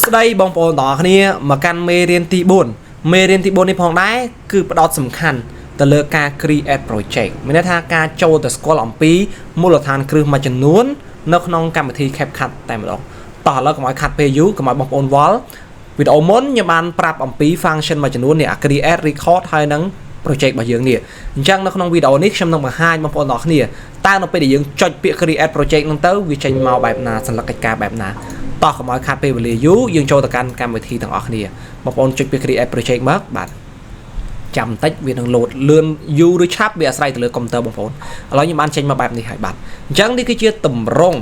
ស្ដីបងប្អូនទាំងអស់គ្នាមកកាន់មេរៀនទី4មេរៀនទី4នេះផងដែរគឺផ្ដោតសំខាន់ទៅលើការ create project មានន័យថាការចូលទៅស្គាល់អំពីមូលដ្ឋានគ្រឹះមួយចំនួននៅក្នុងកម្មវិធី CapCut តែម្ដងតោះឥឡូវកុំឲ្យខាត់ពេលយូរកុំឲ្យបងប្អូនវល់វីដេអូមុនខ្ញុំបានប្រាប់អំពី function មួយចំនួននេះ create record ហើយនឹង project របស់យើងនេះអញ្ចឹងនៅក្នុងវីដេអូនេះខ្ញុំនឹងបង្ហាញបងប្អូនទាំងអស់គ្នាតើនៅពេលដែលយើងចុចពាក្យ create project ហ្នឹងទៅវាចេញមកបែបណាសញ្ញាកិច្ចការបែបណាតោះកុំឲ្យខាត់ពេលវេលាយូរយើងចូលទៅកាន់កម្មវិធីទាំងអស់គ្នាបងប្អូនចុចពាក្យ create project មកបាទចាំបន្តិចវានឹង load លឿនយូរឬឆាប់វាអាស្រ័យទៅលើកុំព្យូទ័របងប្អូនឥឡូវខ្ញុំបានចេញមកបែបនេះហើយបាទអញ្ចឹងនេះគឺជាតម្រង់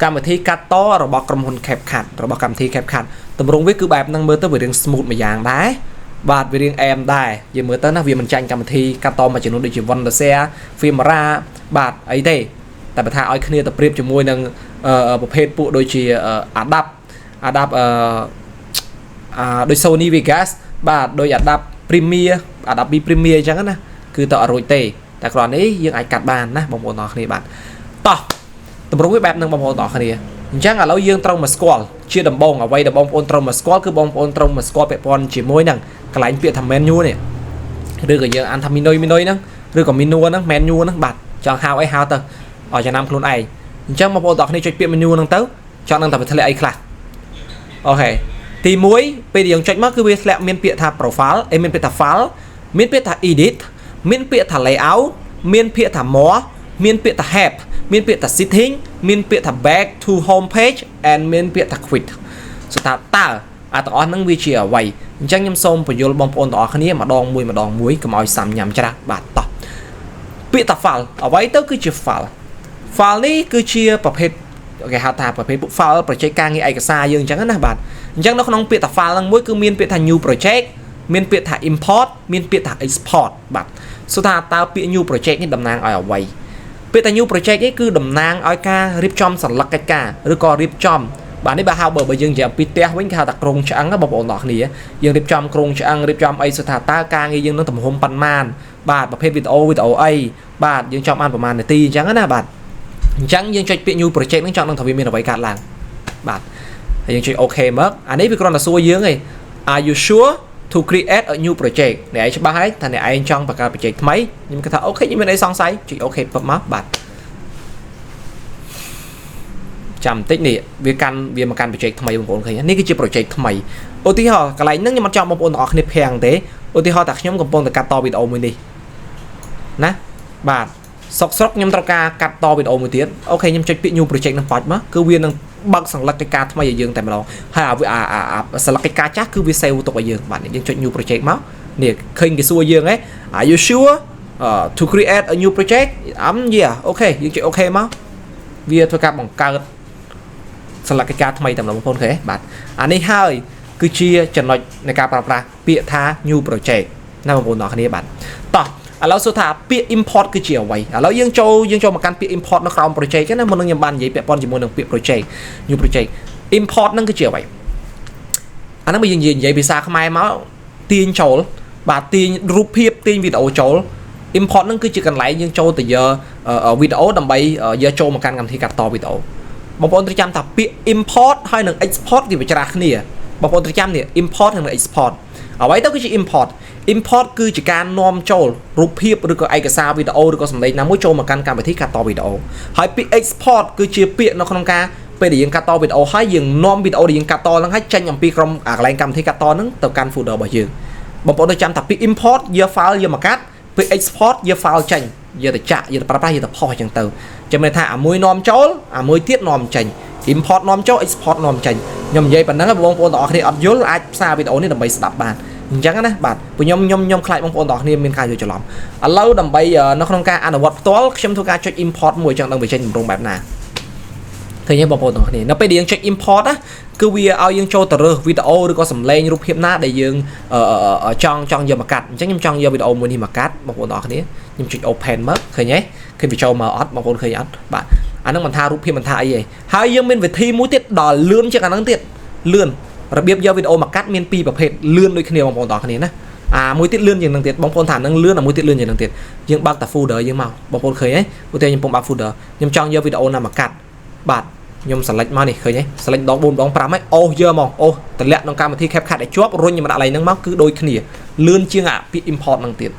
កម្មវិធីកាត់តរបស់ក្រុមហ៊ុន CapCut របស់កម្មវិធី CapCut តម្រង់វាគឺបែបហ្នឹងមើលទៅវារៀង smooth មួយយ៉ាងដែរបាទវារៀងអែមដែរយើងមើលទៅណាវាមិនចាញ់កម្មវិធីកាត់តមួយចំនួនដូចជា Wondershare Filmora បាទអីទេតែបើថាឲ្យគ្នាទៅប្រៀបជាមួយនឹងប្រភេទពួកដូចជា Adapt ដូច Sony Vegas បាទដូច Adapt Premiere Adobe Premiere អញ្ចឹងណាគឺទៅអត់រួចទេតែគ្រាន់នេះយើងអាចកាត់បានណាបងប្អូនទាំងអស់គ្នាបាទតោះតម្រង់វាបែបហ្នឹងបងប្អូនទាំងអស់គ្នាអញ្ចឹងឥឡូវយើងត្រូវមកស្គាល់ជាដំបូងអ្វីដែលបងប្អូនត្រូវមកស្គាល់គឺបងប្អូនត្រូវមកស្គាល់ពាក់ព័ន្ធជាមួយនឹងកន្លែងពាក្យថា menu នេះឬក៏យើងអានថា menu ហ្នឹងឬក៏ menu ហ្នឹង menu ហ្នឹងបាទចង់ហៅអីហៅទៅឲ្យចំណាំខ្លួនឯងអញ្ចឹងបងប្អូនទាំងអស់គ្នាចុចពាក្យ menu ហ្នឹងទៅចង់នឹងតែវាធ្លាក់អីខ្លះអូខេទី1ពេលយើងចុចមកគឺវាធ្លាក់មានពាក្យថា profile មានពាក្យថា file មានពាក្យថា edit មានពាក្យថា layout មានពាក្យថា more មានពាក្យថា help មានពាក្យថា setting មានពាក្យថា back to home page and មានពាក្យថា quit ស្ថាតើអាទាំងអស់ហ្នឹងវាជាអ្វីអញ្ចឹងខ្ញុំសូមបញ្យល់បងប្អូនទាំងអស់គ្នាម្ដងមួយកុំឲ្យសាំញ៉ាំច្រាស់បាទតោះពាក្យថា file អ្វីទៅគឺជា file នេះគឺជាប្រភេទគេហៅថាប្រភេទ file project ការងារឯកសារយើងអញ្ចឹងណាបាទអញ្ចឹងនៅក្នុងពាក្យថា file ហ្នឹងមួយគឺមានពាក្យថា new project មានពាក្យថា import មានពាក្យថា export បាទសូថាតើពាក្យ new project នេះតំណាងឲ្យអ្វីពាក្យថា new project នេះគឺតំណាងឲ្យការរៀបចំសន្លឹកកិច្ចការឬក៏រៀបចំបាទនេះបើហៅបើយើងនិយាយអំពីផ្ទះវិញគេហៅថាក្រុងឆ្អឹងបងប្អូនទាំងអស់គ្នាយើងរៀបចំក្រុងឆ្អឹងរៀបចំអីសូថាតើការងារយើងនឹងទំហំប៉ុន្មានបាទប្រភេទវីដេអូអីបាទយើងចង់បានប្រហែលនាទីអញ្ចឹងណាបាទអញ្ចឹងយើងចុចពាក្យ new project ហ្នឹងចង់នឹងថាវាមានអ្វីកើតឡើងបាទហើយយើងចុច OK មកអានេះវាគ្រាន់តែសួរយើងឯង Are you sure to create a new project អ្នកឯងច្បាស់ហើយថាអ្នកឯងចង់បង្កើត project ថ្មីខ្ញុំគិតថាអូខេខ្ញុំមានអីសង្ស័យចុច OK ពឹបមកបាទចាំបន្តិចនេះវាមកកាន់ project ថ្មីបងប្អូនឃើញនេះគឺជា project ថ្មីឧទាហរណ៍កន្លែងហ្នឹងខ្ញុំអត់ចង់បងប្អូនទាំងអស់គ្នាភាំងទេឧទាហរណ៍តែខ្ញុំកំពុងតែកាត់តវីដេអូមួយនេះណាបាទស្រុកខ្ញុំត្រូវការកាត់តវីដេអូមួយទៀតអូខេខ្ញុំចុចពាក្យ new project នឹងបាច់មកគឺវានឹងបើកសន្លឹកកិច្ចការថ្មីឲ្យយើងតែម្ដងហើយសន្លឹកកិច្ចការចាស់គឺវា save ទុកឲ្យយើងបាទយើងចុច new project មកនេះឃើញគេសួរយើងហ៎ Are you sure to create a new project yeah អូខេយើងចុច OK មកវាធ្វើការបង្កើតសន្លឹកកិច្ចការថ្មីតែម្ដងបងប្អូនឃើញបាទអានេះហើយគឺជាចំណុចនៃការប្រើប្រាស់ពាក្យថា new project ណាបងប្អូនទាំងគ្នាបាទតោះឥឡូវសួរថាពាក្យ import គឺជាអ្វីឥឡូវយើងចូលមកកាន់ពាក្យ import នៅក្រោម project ណាមុននឹងខ្ញុំបាននិយាយពាក់ព័ន្ធជាមួយនឹងពាក្យ project new project import ហ្នឹងគឺជាអ្វីអាហ្នឹងបើយើងនិយាយភាសាខ្មែរមកទាញចូលបាទទាញរូបភាពទាញវីដេអូចូល import ហ្នឹងគឺជាកន្លែងយើងចូលទៅយកវីដេអូដើម្បីយកចូលមកកាន់កម្មវិធីកាត់តវីដេអូបងប្អូនត្រូវចាំថាពាក្យ import ហើយនិង export វាច្រាស់គ្នាបងប្អូនត្រូវចាំនេះ import និង export អ្វីទៅគឺជា import គឺជាការនាំចូលរូបភាពឬក៏ឯកសារវីដេអូឬក៏សំឡេងណាមួយចូលមកកាន់កម្មវិធីកាត់តវីដេអូហើយពាក្យ export គឺជាពាក្យនៅក្នុងការពេលដែលយើងកាត់តវីដេអូហើយយើងនាំវីដេអូដែលយើងកាត់តហ្នឹងឲ្យចេញអំពីក្រុមកន្លែងកម្មវិធីកាត់តហ្នឹងទៅកាន់ folder របស់យើងបងប្អូនត្រូវចាំថាពាក្យ import យក file យកមកកាត់ពាក្យ export យក file ចេញយកទៅចាក់យកទៅប្រើប្រាស់យកទៅផុសអញ្ចឹងទៅចាំន័យថាអាមួយនាំចូលអាមួយទៀតនាំចេញ import នាំចូល export នាំចេញខ្ញុំនិយាយប៉ុណ្ណឹងបងប្អូនទាំងអស់គ្នាអត់យល់អាចផ្សាយវីដេអូនេះដើម្បីស្ដាប់បានអញ្ចឹងណាបាទព្រោះខ្ញុំខ្លាចបងប្អូនទាំងអស់គ្នាមានការយល់ច្រឡំឥឡូវដើម្បីនៅក្នុងការអនុវត្តផ្ទាល់ខ្ញុំធ្វើការចុច import មួយអញ្ចឹងដឹងវាចេញតម្រងបែបណាឃើញទេបងប្អូនទាំងអស់គ្នានៅពេលដែលយើងចុច import ណាគឺវាឲ្យយើងចូលទៅរើសវីដេអូឬក៏សំឡេងរូបភាពណាដែលយើងចង់យកមកកាត់អញ្ចឹងខ្ញុំចង់យកវីដេអូមួយនេះមកកាត់បងប្អូនទាំងអស់គ្នាខ្ញុំចុច open មកឃើញទេឃើញវាចូលមកអត់បងប្អូនឃើញអត់បាទអាហ្នឹងមិនថារូបភាពមិនថាអីទេហើយយើងមានវិធីមួយទៀតដល់លឿនជាងអាហ្នឹងទៀតលឿនរបៀបយកវីដេអូមកកាត់មានពីរប្រភេទលឿនដូចគ្នាបងប្អូនទាំងអស់គ្នាណាមួយទៀតលឿនជាងនឹងទៀតបងប្អូនថានឹងលឿនមួយទៀតលឿនជាងនឹងទៀតយើងបើកតា folder យើងមកបងប្អូនឃើញទេឧទាហរណ៍ខ្ញុំពំបើក folder ខ្ញុំចង់យកវីដេអូណាមកកាត់បាទ nhom select mà này khởi nhé select đó 4 đóng 5 ấy ô giờ mong ô tờ lẹ nông cam thi khép khát để chốt rồi nhưng mà lại nâng máu cứ đôi khnia lươn chiêng ạ bị import năng tiền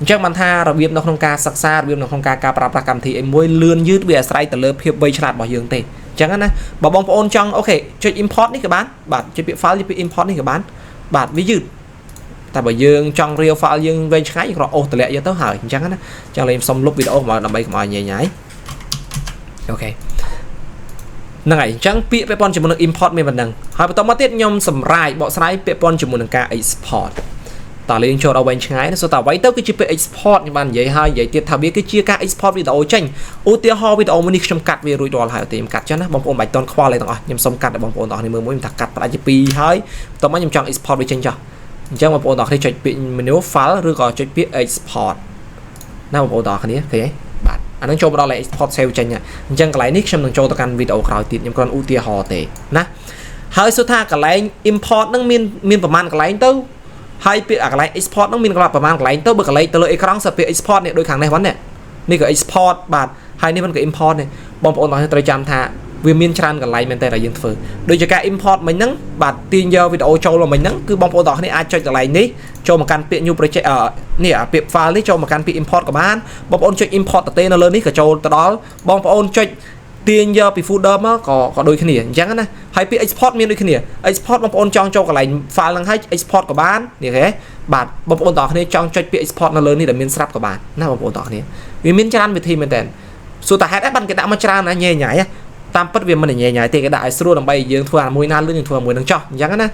chắc mình tha rồi biết nó không ca sắc xa biết nó không ca ca pra cầm thì em môi lươn dứt về sải tờ lơ phiệp bay chặt bỏ dương tề chẳng hạn này bảo bong ôn trong ok cho import đi các bạn bạn cho bị file bị import đi các bạn ví dụ tại bởi dương trong real file dương về trái rồi ô tờ lẹ giờ tới hỏi chẳng hạn chẳng là em xong lúc video mà làm bay mọi nhảy nhảy ok này chẳng bị pepon chỉ muốn import mình bằng hỏi bắt đầu tiết nhom sầm rai bỏ sải pepon chỉ muốn ca export ta lên cho đâu bên trái nó sẽ tạo vậy tới cái chip export như bạn vậy hai vậy tiếp thao biết cái chia ca export video tranh ưu tiên ho video mình trong cắt về rồi rồi lại tìm cắt cho nó bóng ôn bài toàn khoa lại rồi nhưng xong cắt để bóng ôn đó thì mới mình thật cắt lại chip hơi tao mới nhầm chọn export về tranh cho chẳng bóng ôn đó thì chọn bị mình nếu file rồi gọi chọn biết export nào bóng ôn đó cái này bạn anh đang cho đó là export sale tranh nha chẳng cái này nick trong đằng cho tao căn video khỏi tiết nhưng còn ưu tiên họ tệ nè hơi số tha cái này import nó miênประมาณ cái này tới hay bị cái này export nó mình gặpประมาณ cái này tới bực cái này tới ekran sẽ bị export này đôi kháng này vấn nàyนี่ก็ export บาทhayนี่มันก็ import เนี่ยบางคนเราจะจำท่าวิมินชรันกับไลน์มันแต่ละยังฝืนโดยจากการ import มันนั่งบาทตีนเยอะวิดีโอโชว์เรามันนั่งคือบางคนต่อให้อาจจะจากไลน์นี้โชว์มาการเปลี่ยนยูโปรเจกต์เนี่ยเปลี่ยนไฟล์นี้โชว์มาการเปลี่ยน import กับบ้านบางคนจะ import แต่เต้นเลยนี่ก็โชว์แต่ดอลบางคนจะตีนเยอะปีฟูดเดิมก็โดยขณีอย่างนั้นนะให้เปลี่ยน export มีโดยขณี export บางคนจองโชว์กับไลน์ไฟล์ลังให้ export กับบ้านเนี่ยแค่บาทบางคนต่อให้จองจะเปลี่ยน export นั่นเลยนี่แต่มีสลับกับบ้านน่าบางคนต่อให้วิมินชรันวิธีมันแต่สุดท้ายได้บันกระดาษมาจานนะใหญ่ๆตามปัจจุบันมันใหญ่ๆตีกระดาษสรุปลงไปยังทัวร์มวยน่าลื่นยังทัวร์มวยนั่งจ่ออย่างนั้นนะ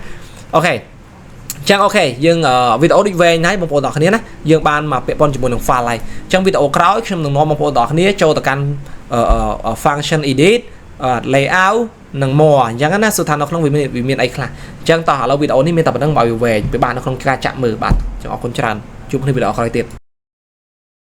โอเคจังโอเคยังวิดีโอดีเวย์นั้นบางคนต่อคนนี้นะยังบานมาเปลี่ยนบอลจมูกหนึ่งไฟล์จังวิดีโอคราวชั่วโมงน้องบางคนต่อคนนี้โจทย์ต่อการฟังก์ชัน edit layout หนึ่งมัวอย่างนั้นนะสุดท้ายเราต้องวิมีไอ้คลาจังต่อเราวิดีโอนี้มีแต่เป็นเรื่องบอยเวย์ไปบ้านเราต้องกระจับมือบัตรจะออกคนจานจุ่มให้วิดีโอคอยติด